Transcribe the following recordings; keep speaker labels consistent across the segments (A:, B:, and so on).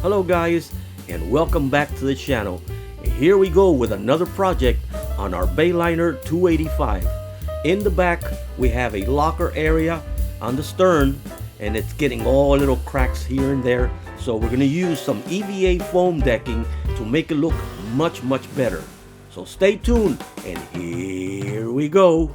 A: Hello guys, and welcome back to the channel. And here we go with another project on our Bayliner 285. In the back we have a locker area on the stern, and it's getting all little cracks here and there, so we're going to use some EVA foam decking to make it look much better. So stay tuned, and here we go.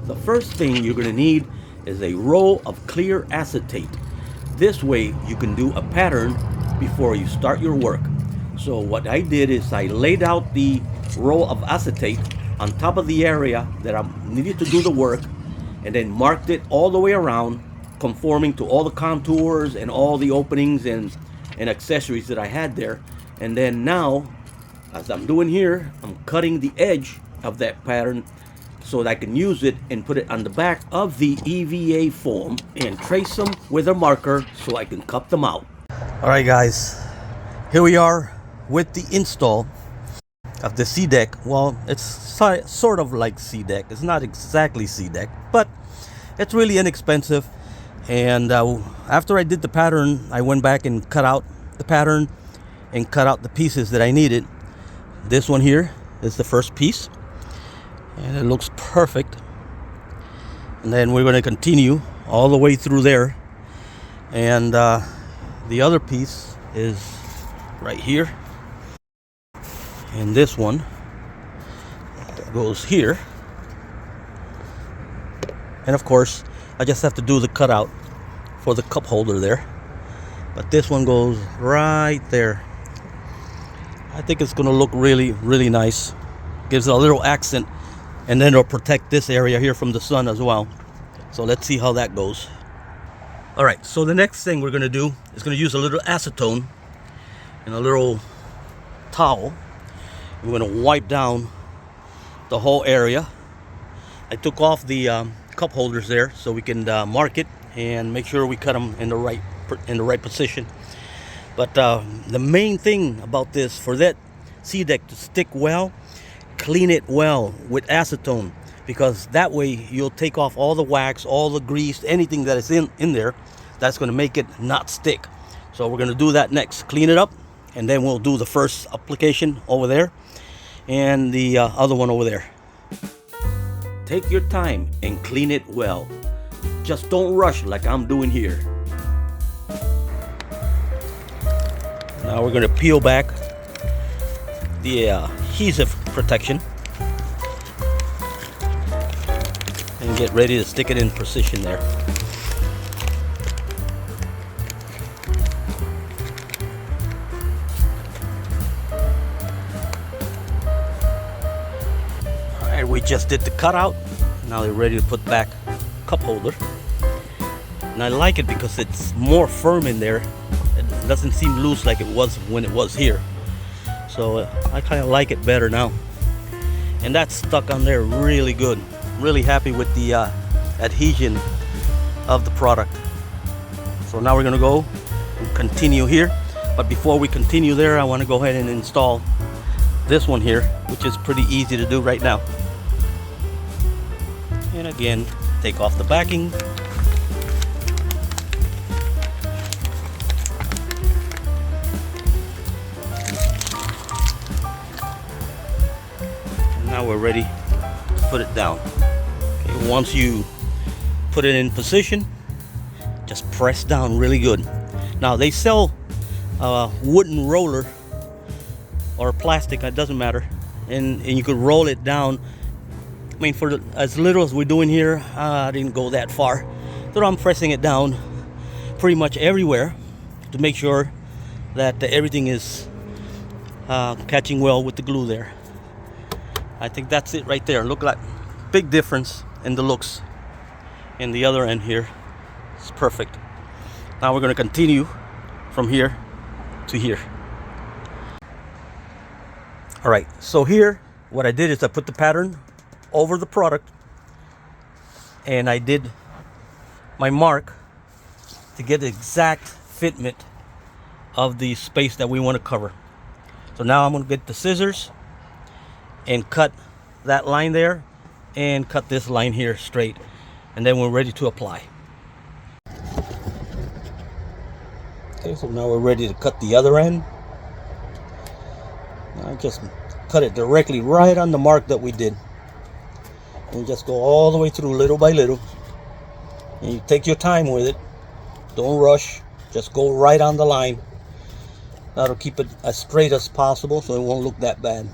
A: The first thing you're going to need is a roll of clear acetate. This way you can do a pattern before you start your work. So what I did is I laid out the roll of acetate on top of the area that I needed to do the work, and then marked it all the way around, conforming to all the contours and all the openings and accessories that I had there. And then now, as I'm doing here, I'm cutting the edge of that pattern so that I can use it and put it on the back of the EVA foam and trace them with a marker so I can cut them out. Alright guys, here we are with the install of the C-deck. Well, it's sort of like C-deck. It's not exactly C-deck, but it's really inexpensive. And after I did the pattern, I went back and cut out the pattern and cut out the pieces that I needed. This one here is the first piece, and it looks perfect. And then we're going to continue all the way through there, and the other piece is right here, and this one goes here. And of course I just have to do the cutout for the cup holder there, but this one goes right there. I think it's going to look really nice. Gives it a little accent, and then it'll protect this area here from the sun as well. So let's see how that goes. Alright, so the next thing we're going to do is going to use a little acetone and a little towel. We're going to wipe down the whole area. I took off the cup holders there so we can mark it and make sure we cut them in the right position. But the main thing about this, for that C-deck to stick well, clean it well with acetone, because that way you'll take off all the wax, all the grease, anything that is in there that's going to make it not stick. So we're going to do that next, clean it up, and then we'll do the first application over there and the other one over there. Take your time and clean it well. Just don't rush like I'm doing here. Now we're going to peel back the adhesive protection and get ready to stick it in position there. Alright, we just did the cutout. Now we're ready to put back cup holder. And I like it because it's more firm in there. It doesn't seem loose like it was when it was here. So I kind of like it better now. And that's stuck on there really good. Really happy with the adhesion of the product. So now we're going to go and continue here. But before we continue there, I want to go ahead and install this one here, which is pretty easy to do right now. And again, take off the backing. Now we're ready to put it down. Okay, once you put it in position, just press down really good. Now they sell a wooden roller or plastic, it doesn't matter, and you could roll it down. I mean, for as little as we're doing here, I didn't go that far, so I'm pressing it down pretty much everywhere to make sure that everything is catching well with the glue there. I think that's it right there. Look, like big difference in the looks. In the other end here, it's perfect. Now we're going to continue from here to here. All right, so here what I did is I put the pattern over the product, and I did my mark to get the exact fitment of the space that we want to cover. So now I'm going to get the scissors and cut that line there and cut this line here straight, and then we're ready to apply. Okay, so now we're ready to cut the other end. I just cut it directly right on the mark that we did, and just go all the way through little by little, and you take your time with it. Don't rush, just go right on the line. That'll keep it as straight as possible so it won't look that bad.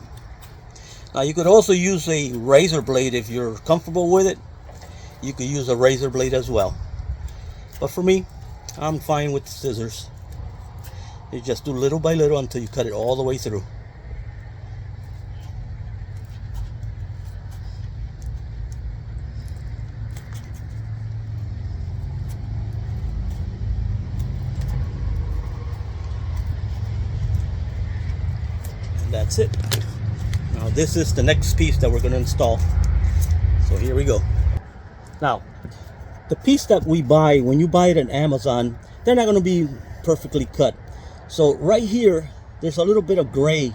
A: Now you could also use a razor blade if you're comfortable with it. You could use a razor blade as well, but for me, I'm fine with the scissors. You just do little by little until you cut it all the way through. That's it. Now this is the next piece that we're going to install. So here we go. Now, the piece that we buy, when you buy it on Amazon, they're not going to be perfectly cut. So right here, there's a little bit of gray.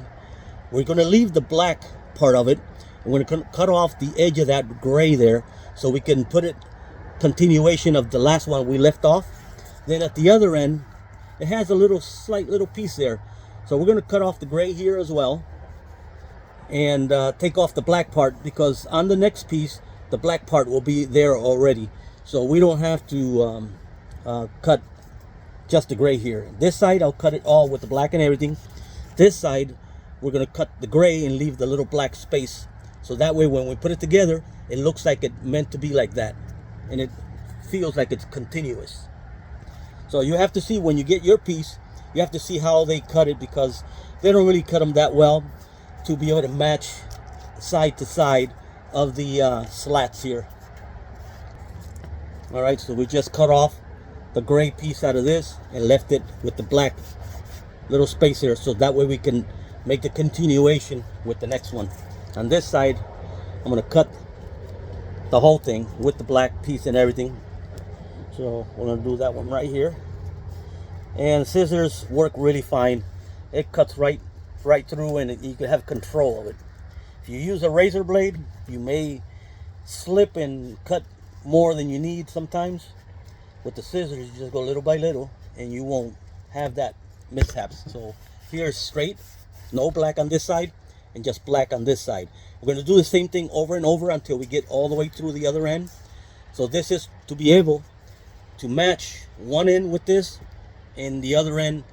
A: We're going to leave the black part of it. We're going to cut off the edge of that gray there so we can put it continuation of the last one we left off. Then at the other end, it has a slight little piece there. So we're going to cut off the gray here as well, and take off the black part, because on the next piece the black part will be there already, so we don't have to cut just the gray here. This side I'll cut it all with the black and everything. This side we're going to cut the gray and leave the little black space, so that way when we put it together it looks like it meant to be like that, and it feels like it's continuous. So you have to see, when you get your piece, you have to see how they cut it, because they don't really cut them that well to be able to match side to side of the slats here. Alright, so we just cut off the gray piece out of this and left it with the black little space here, so that way we can make the continuation with the next one. On this side, I'm going to cut the whole thing with the black piece and everything. So we're going to do that one right here. And scissors work really fine. It cuts right through, and you can have control of it. If you use a razor blade, you may slip and cut more than you need sometimes. With the scissors, you just go little by little, and you won't have that mishaps. So here's straight, no black on this side, and just black on this side. We're going to do the same thing over and over until we get all the way through the other end. So this is to be able to match one end with this, and the other end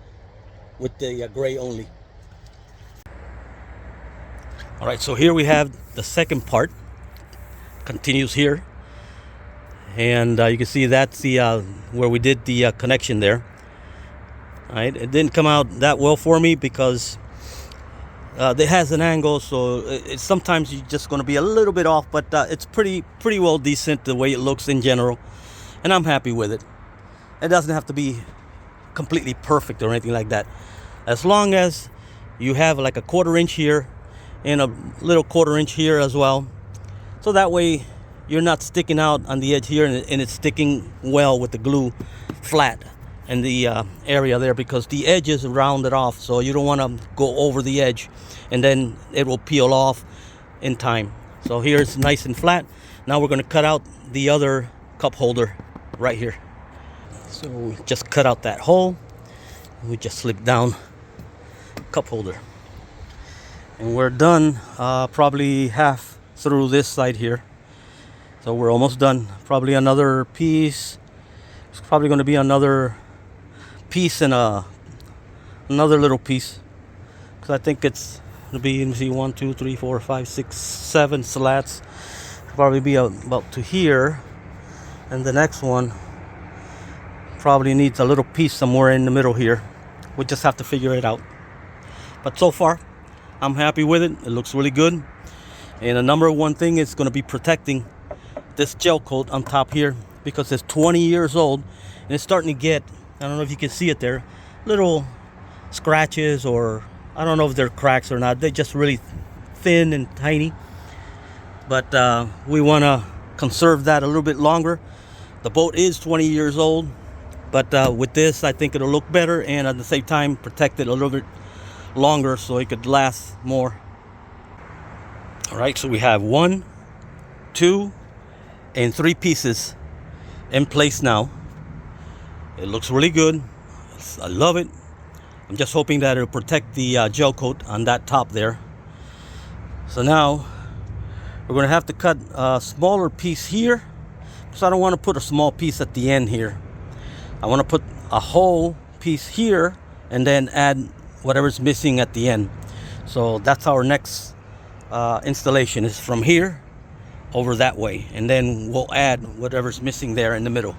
A: with the gray only. All right, so here we have the second part. Continues here, and you can see that's the where we did the connection there. All right, it didn't come out that well for me because it has an angle, so it's sometimes you're just going to be a little bit off, but it's pretty well decent the way it looks in general, and I'm happy with it. It doesn't have to be completely perfect or anything like that, as long as you have like a 1/4 inch here and a little 1/4 inch here as well, so that way you're not sticking out on the edge here, and it's sticking well with the glue flat in the area there, because the edge is rounded off, so you don't want to go over the edge and then it will peel off in time. So here it's nice and flat. Now we're going to cut out the other cup holder right here. So we just cut out that hole, and we just slip down cup holder, and we're done probably half through this side here. So we're almost done. Probably another piece. It's probably going to be another piece and another little piece, because I think it's going to be, let me see, 1 2 3 4 5 6 7 slats. Probably be about to here, and the next one probably needs a little piece somewhere in the middle here. We just have to figure it out. But so far, I'm happy with it. It looks really good. And the number one thing is going to be protecting this gel coat on top here, because it's 20 years old and it's starting to get, I don't know if you can see it there, little scratches, or I don't know if they're cracks or not. They're just really thin and tiny. But we want to conserve that a little bit longer. The boat is 20 years old. But with this, I think it'll look better, and at the same time protect it a little bit longer so it could last more. All right, so we have 1, 2 and 3 pieces in place now. It looks really good. I love it. I'm just hoping that it'll protect the gel coat on that top there. So now we're going to have to cut a smaller piece here, so I don't want to put a small piece at the end here. I want to put a whole piece here and then add whatever's missing at the end. So that's our next installation, is from here over that way, and then we'll add whatever's missing there in the middle.